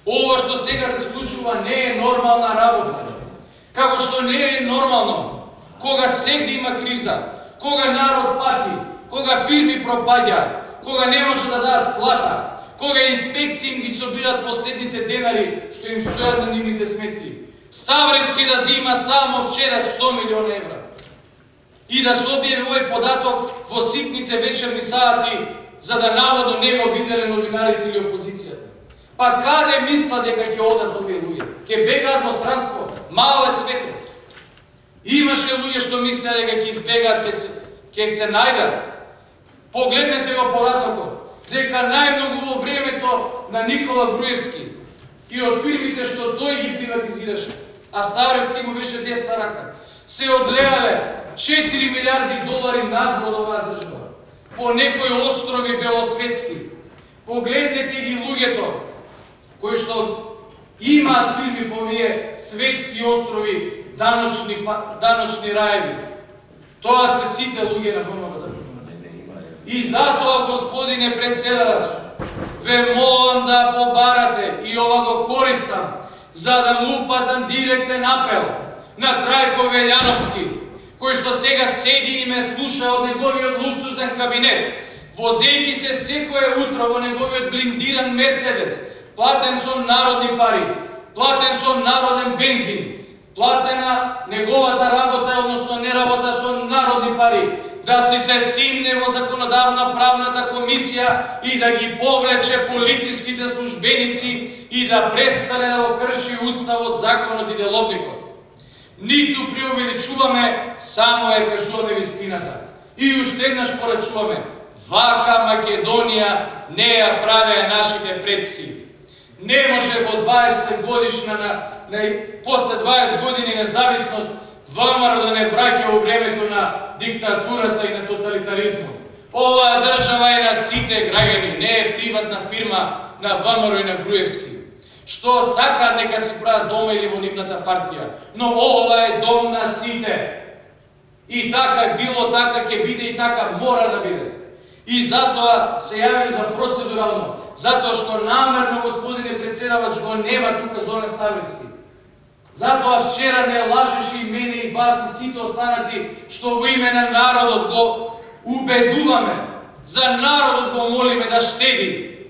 Ова што сега се случува не е нормална работа. Како што не е нормално кога сегде има криза, кога народ пати, кога фирми пропаѓаат, кога не може да дадат плата, кога инспекции им ги собират последните денари што им стојат на нивните сметки. Ставревски да зима само вчера 100 милиона евра. И да се објави овој податок во ситните вечерни сати, за да наводно не го виделе новинарите или опозицијата. Па каде мисла дека ќе одат овие луѓе? Ќе бегаат во странство? Мало е светот. Имаше луѓе што мислеа дека ќе избегаат, ќе се најдат. Погледнете го податокот, дека најмногу во времето на Никола Груевски и од фирмите што тој ги приватизираше, а Ставревски му беше десна рака, се одлеале 4 милиарди долари надвор од оваа држава, по некои острови белосветски. Погледнете ги луѓето кои што имаат фирми по овие светски острови, даночни раеви. Тоа се сите луѓе на ВМРО. И затоа, господине председател, ве молам да побарате, и ова го користам, за да му упатам директен апел на Трајко Велјановски, кој што сега седи и ме слуша од неговиот луксузен кабинет, возејќи се секое утро во неговиот блиндиран Мерцедес, платен со народни пари, платен со народен бензин, платена неговата работа, односно неработа со народни пари, да си се симне во законодавна правната комисија и да ги повлече полициските службеници и да престане да го крши уставот, законот и деловникот. Ниту преувеличуваме, само ја кажуваме вистината. И уште еднаш порачуваме, вака Македонија не ја правеа нашите предци. Не може во 20 годишна, после 20 години независност, ВМРО да не враќа во времето на диктатурата и на тоталитаризмот. Оваа држава е на сите граѓани, не е приватна фирма на ВМРО и на Груевски, што сакаат нека си прават дома или во нивната партија, но ова е дом на сите. И така било, така ќе биде и така мора да биде. И затоа се јави за процедурално, затоа што намерно, господине председавач, го нема тука Зоран Ставревски. Затоа вчера не лажеше и мене и вас и сите останати, што во име на народот го убедуваме, за народот го молиме да штеди.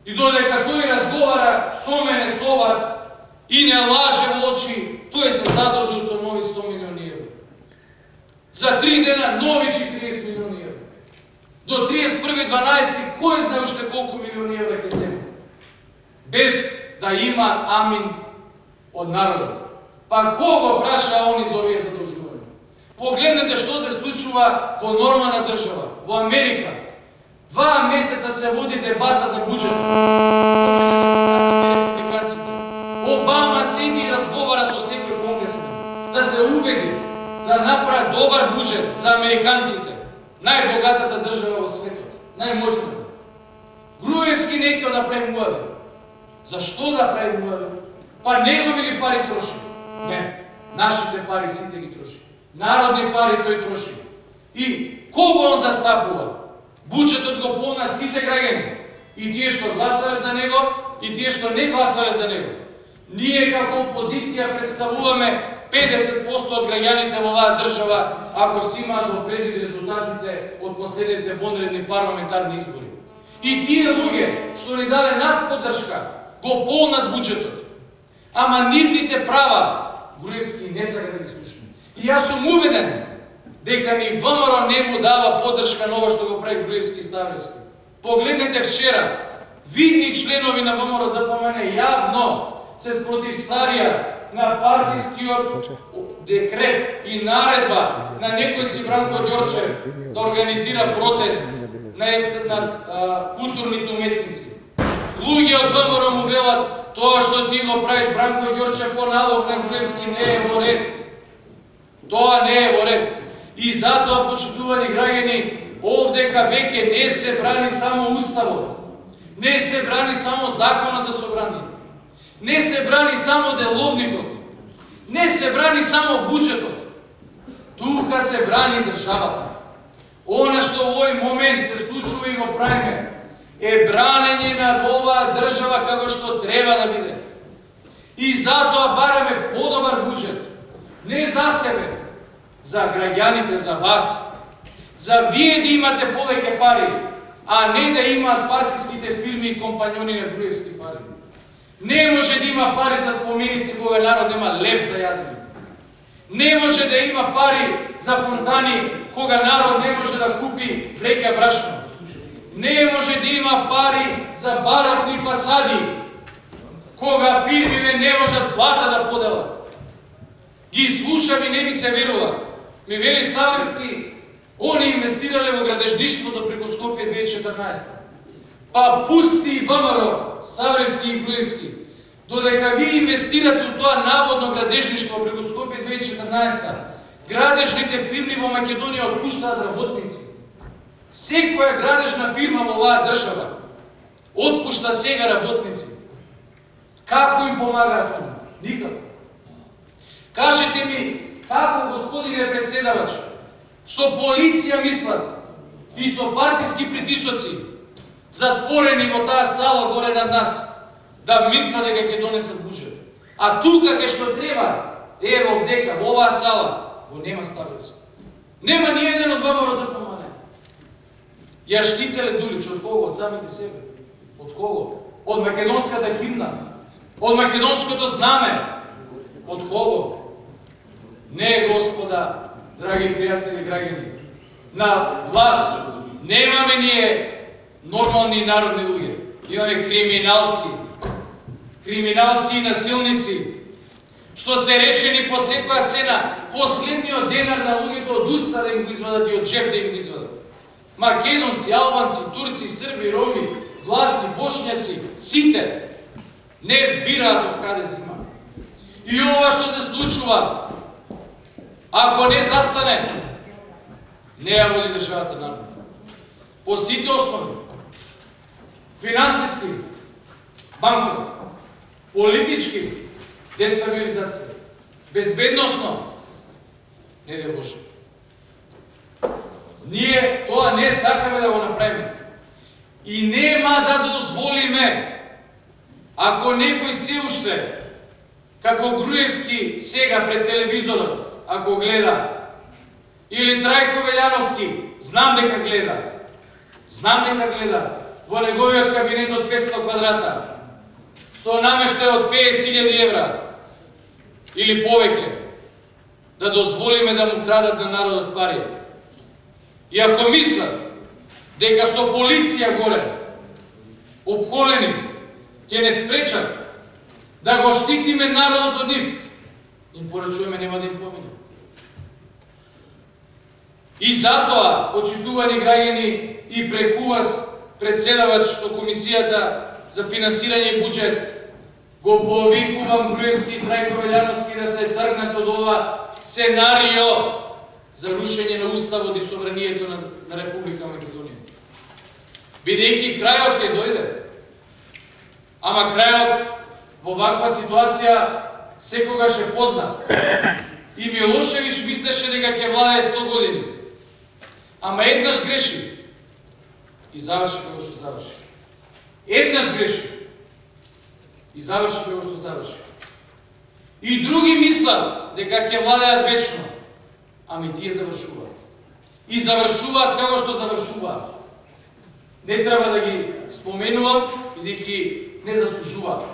И додека тој разговара со мене, со вас, и не лаже во очи, тој се задолжил со нови 100 милиони евра. За 3 дена нови 40 милиони евра. До 31.12. кој знае уште колку милиони евра ќе земе. Без да има амин од народот. Па кого праша они за овие задолжувања? Погледнете што се случува во нормална држава, во Америка. 2 месеца се води дебата за буџетот. Обама седи и разговара со секој конгресмен да се убеди да направи добар буџет за американците, најбогатата држава во светот, најмоќната. Груевски не ќе да прави муаве. Зашто да прави муаве? Па негови ли пари троши? Не, нашите пари сите ги троши. Народни пари тој троши. И кого он застапува? Буџетот го полнат сите граѓани. И тие што гласале за него, и тие што не гласале за него. Ние како опозиција представуваме 50% од граѓаните во оваа држава, ако си имаат во предвид резултатите од последните вонредни парламентарни избори. И тие луѓе што ни даде нас поддршка, го полнат буџетот. Ама нивните права Груевски не сака да ги слуша. И јас сум убеден дека ни ВМРО не му дава поддршка на ова што го прави Груевски и Ставревски. Погледнете вчера, видни членови на ВМРО ДПМН јавно се спротивставија на партискиот декрет и наредба на некој си Бранко Ѓорчев да организира протест на културните уметници. Луѓе од ВМРО му велат, тоа што ти го правиш Бранко Ѓорчев по налог на Груевски не е во ред. Тоа не е во ред. И затоа, почитувани граѓани, овдека веќе не се брани само уставот, не се брани само законот за собрание, не се брани само деловникот, не се брани само буџетот. Тука се брани државата. Она што во овој момент се случува и го правиме е бранење на оваа држава како што треба да биде. И затоа бараме подобар буџет, не за себе, за граѓаните, за вас, за вие да имате повеќе пари, а не да имаат партиските фирми и компањони на Груевски пари. Не може да има пари за споменици кога народ нема леп за јадење. Не може да има пари за фонтани кога народ не може да купи вреќа брашно. Не може да има пари за барокни фасади кога фирмиве не можат плата да поделат. Ги слушам и не ми се верува. Ми вели Ставлевски, они инвестирале во градежништвото преку Скопје 2014. Па пусти ВМРО, Ставлевски и Груевски, додека ви инвестирате у тоа наводно градежништво преку Скопје 2014, градежните фирми во Македонија отпуштаат работници. Секоја градежна фирма во оваа држава отпушта сега работници. Како им помагаат они? Никако. Кажете ми, како, господине председавач, со полиција мислат и со партиски притисоци, затворени во таа сала горе над нас, да мислат дека ќе донесат буџет. А тука кај што треба, ево вдека, во оваа сала, го нема Ставлевски. Нема ни еден од ВМРО да помага. Ја штителе Дулич, од кого? Од самите себе. Од кого? Од македонската химна. Од македонското знаме. Од кого? Не, господа, драги пријатели и граѓани. На власт немаме ние нормални народни луѓе. Имаме криминалци. Криминалци и насилници, што се решени по секоја цена, последниот денар на луѓето од уста да им го извадат и од джеб да им го извадат. Македонци, албанци, турци, срби, роми, власни, бошњаци, сите не бираат од каде зима. И ова што се случува, ако не застане, не ја води државата народ. По сите основи, финансиски, банкрот, политички, дестабилизација, безбедносно, не де Боже. Ние тоа не сакаме да го направиме. И нема да дозволиме, ако некој се уште, како Груевски сега пред телевизорот, ако гледа, или Трајко Велјановски, знам дека гледа, во неговиот кабинет од 500 квадрата, со намештај од 50.000 евра, или повеќе, да дозволиме да му крадат на народот пари. И ако мислат дека со полиција горе, обколени, ќе не спречат да го штитиме народот од нив, им порачуваме нема да им помине. И затоа, почитувани граѓани, и преку вас, председавач со Комисијата за финансирање и буџет, го повикувам Груевски и Трајко Велјановски да се тргнат од ова сценарио за рушење на уставот и собранието на Република Македонија. Бидејќи крајот ќе дојде, ама крајот во ваква ситуација секогаш е познат. И Милошевиќ мислеше дека ќе владее 100 години. Ама еднаш греши и заврши како што заврши. Еднаш греши и заврши како што заврши. И други мислат дека ќе владеат вечно, ами тие завршуваат. И завршуваат како што завршуваат. Не треба да ги споменувам, бидејќи не заслужуваат.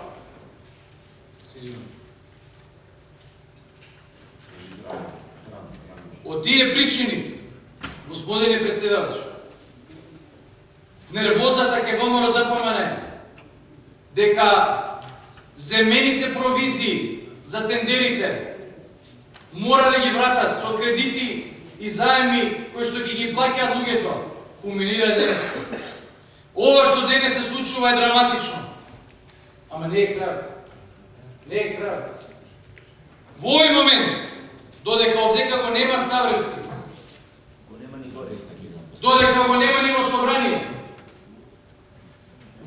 Од тие причини, господине председавач, нервозата ке ВМРО ДПМН дека земените провизии за тендерите мора да ги вратат со кредити и заеми кои што ќе ги плаќаат луѓето, кумулира денес. Ова што денес се случува е драматично. Ама не е крајот. Не е крајот. Во овој момент, додека овдека го нема Ставлевски, додека го нема ни во собрание,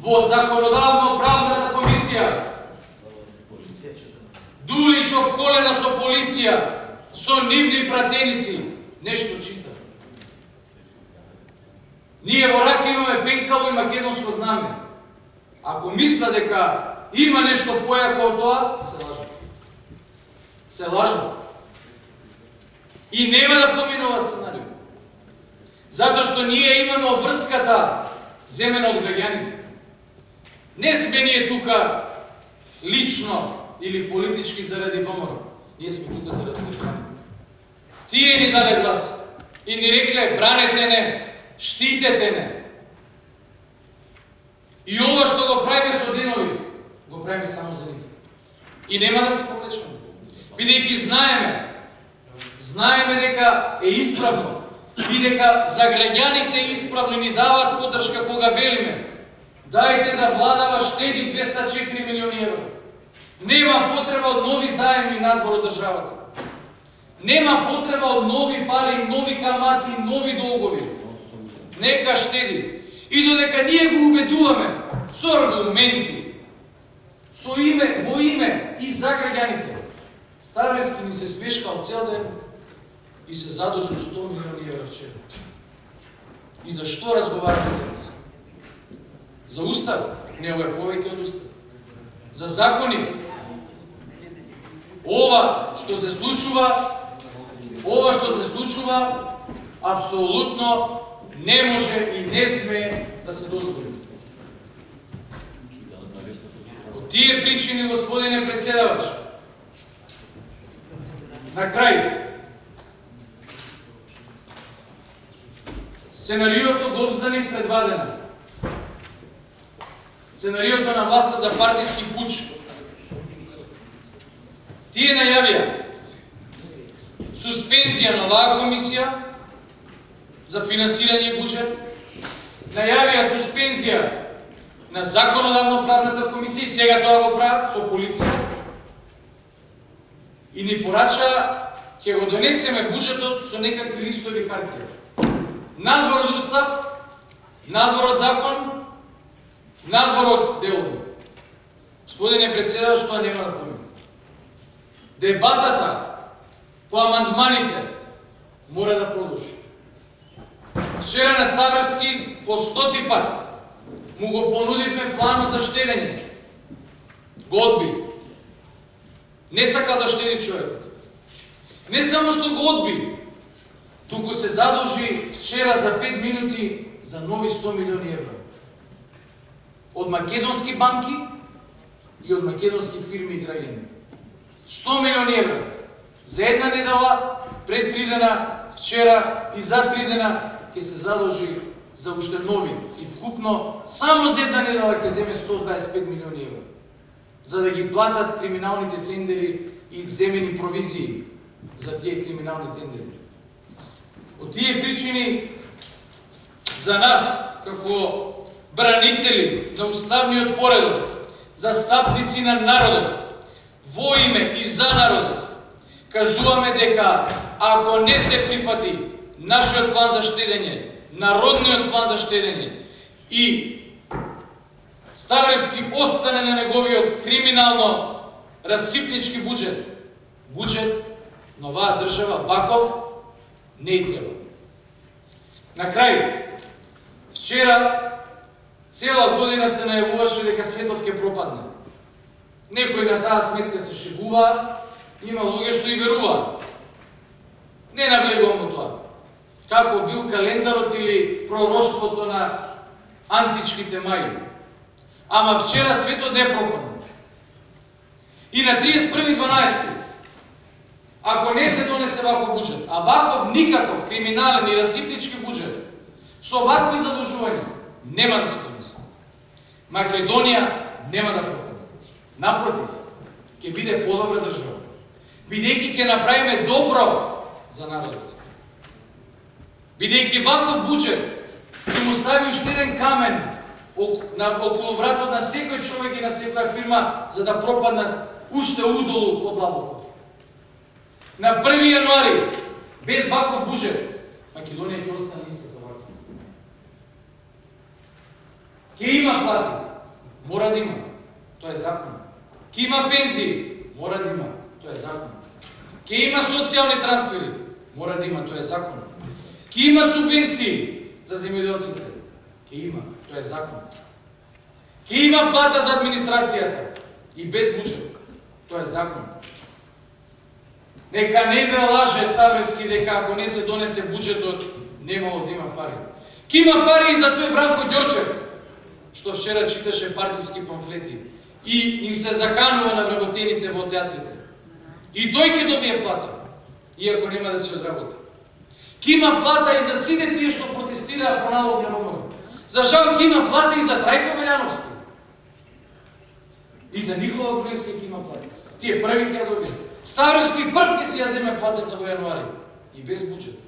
во законодавно-правната комисија, Дулич обколена со полиција, со нивни пратеници, нешто чита. Ние во рака имаме пенкаво и македонско знаме. Ако мисля дека има нешто појако од тоа, се лажат. Се лажат. И нема да поминува сценарио. Затоа што ние имаме врската земена од граѓаните. Не сме ние тука лично или политички заради ВМРО. Ние сме тука заради граѓаните. Тие ни дале глас и ни рекле бранете не, штитете не. И ова што го правиме со денови, го правиме само за нив. И нема да се повлечеме. Бидејќи знаеме дека е исправно и дека за граѓаните исправно ни даваат поддршка кога велиме дајте да владава штеди 204 милиони евра. Нема потреба од нови заеми надвор од државата. Нема потреба од нови пари, нови камати, нови долгови. Нека штеди. И додека ние го убедуваме со аргументи, со име, во име и за граѓаните, Ставревски ни се смешкал цел ден и се задолжил 100 милиони евра вчера. И за што разговараме денес? За устав? Не, ова е повеќе од устав. За закони? Ова што се случува, апсолутно не може и не сме да се дозволи. Од тие причини, господине председавач, на крај, сценариото го обзнаних предвадено. Сценариото на власта за партиски пуч. Тие најавија суспензија на оваа комисија за финансирање буџет, најавија суспензија на законодавно-правната комисија и сега тоа го прават со полиција и ни порача ќе го донесеме буџетот со некакви листови хартија. Надвор од устав, надвор од закон, надвор од делови. Господине председател, што нема да помине. Дебатата по амандманите мора да продолжи. Вчера на Ставревски по 100 пат му го понудивме планот за штедење. Го одби. Не сака да штеди човекот. Не само што го одби, туку се задолжи вчера за 5 минути за нови 100 милиони евра. Од македонски банки и од македонски фирми и граѓани. 100 милиони евра. За една недела, пред 3 дена, вчера и за 3 дена ќе се задолжи за уште нови. И вкупно, само за една недела ќе земе 125 милиони евра. За да ги платат криминалните тендери и земени провизии за тие криминални тендери. Од тие причини, за нас, како бранители на уставниот поредок, застапници на народот, во име и за народот, кажуваме дека ако не се прифати нашиот план за штедење, народниот план за штедење и Ставревски остане на неговиот криминално расипнички буџет, буџет на оваа држава ваков не треба. На крај, вчера цела година се најавуваше дека светот ќе пропадне. Некои на таа сметка се шегуваат, има луѓе што и веруваат. Не навлегувам во тоа. Како бил календарот или пророштвото на античките маји. Ама вчера светот не пропадна. И на 31.12. ако не се донесе ваков буџет, а ваков никаков криминален и расипнички буџет, со вакви задолжувања, нема да се донесе. Македонија нема да пропадне. Напротив, ќе биде подобра држава. Бидејќи ќе направиме добро за народот. Бидејќи ваков буџет ќе му стави уште еден камен околу вратот на секој човек и на секоја фирма, за да пропаднат уште удолу од лабокот. На 1 јануари, без ваков буџет, Македонија ќе остане истата вака. Ќе има плати, мора да има, тоа е закон. Ќе има пензии, мора да има, тоа е закон. Ќе има социјални трансфери, мора да има, тоа е закон. Ќе има субвенции за земјоделците, Ке има, тоа е закон. Ке има плата за администрацијата и без буџет. Тоа е закон. Нека не ве лаже Ставревски дека ако не се донесе буџетот, немало да има пари. Ке има пари и за тој Бранко Ѓорчев, што вчера читаше партиски памфлети и им се заканува на вработените во театрите. И тој ќе добие плата, иако нема да се одработи. Ке има плата и за сите тие што протестираа по налог на ВМРО. За жал ке има плата и за Трајко Велјановски. И за Никола Груевски ке има плата. Тие први ќе ја добијат. Ставревски прв ќе си ја земе платата во јануари и без буџет.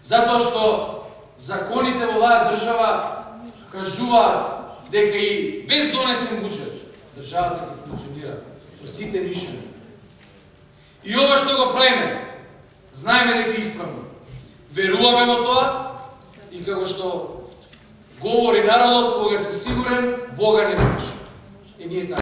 Затоа што законите во оваа држава кажуваат дека и без донесен буџет државата ќе функционира со сите решения. И ова што го правиме, знаеме дека е исправно. Веруваме во тоа и како што говори народот, кога си сигурен, Бога не можеш. И ние така.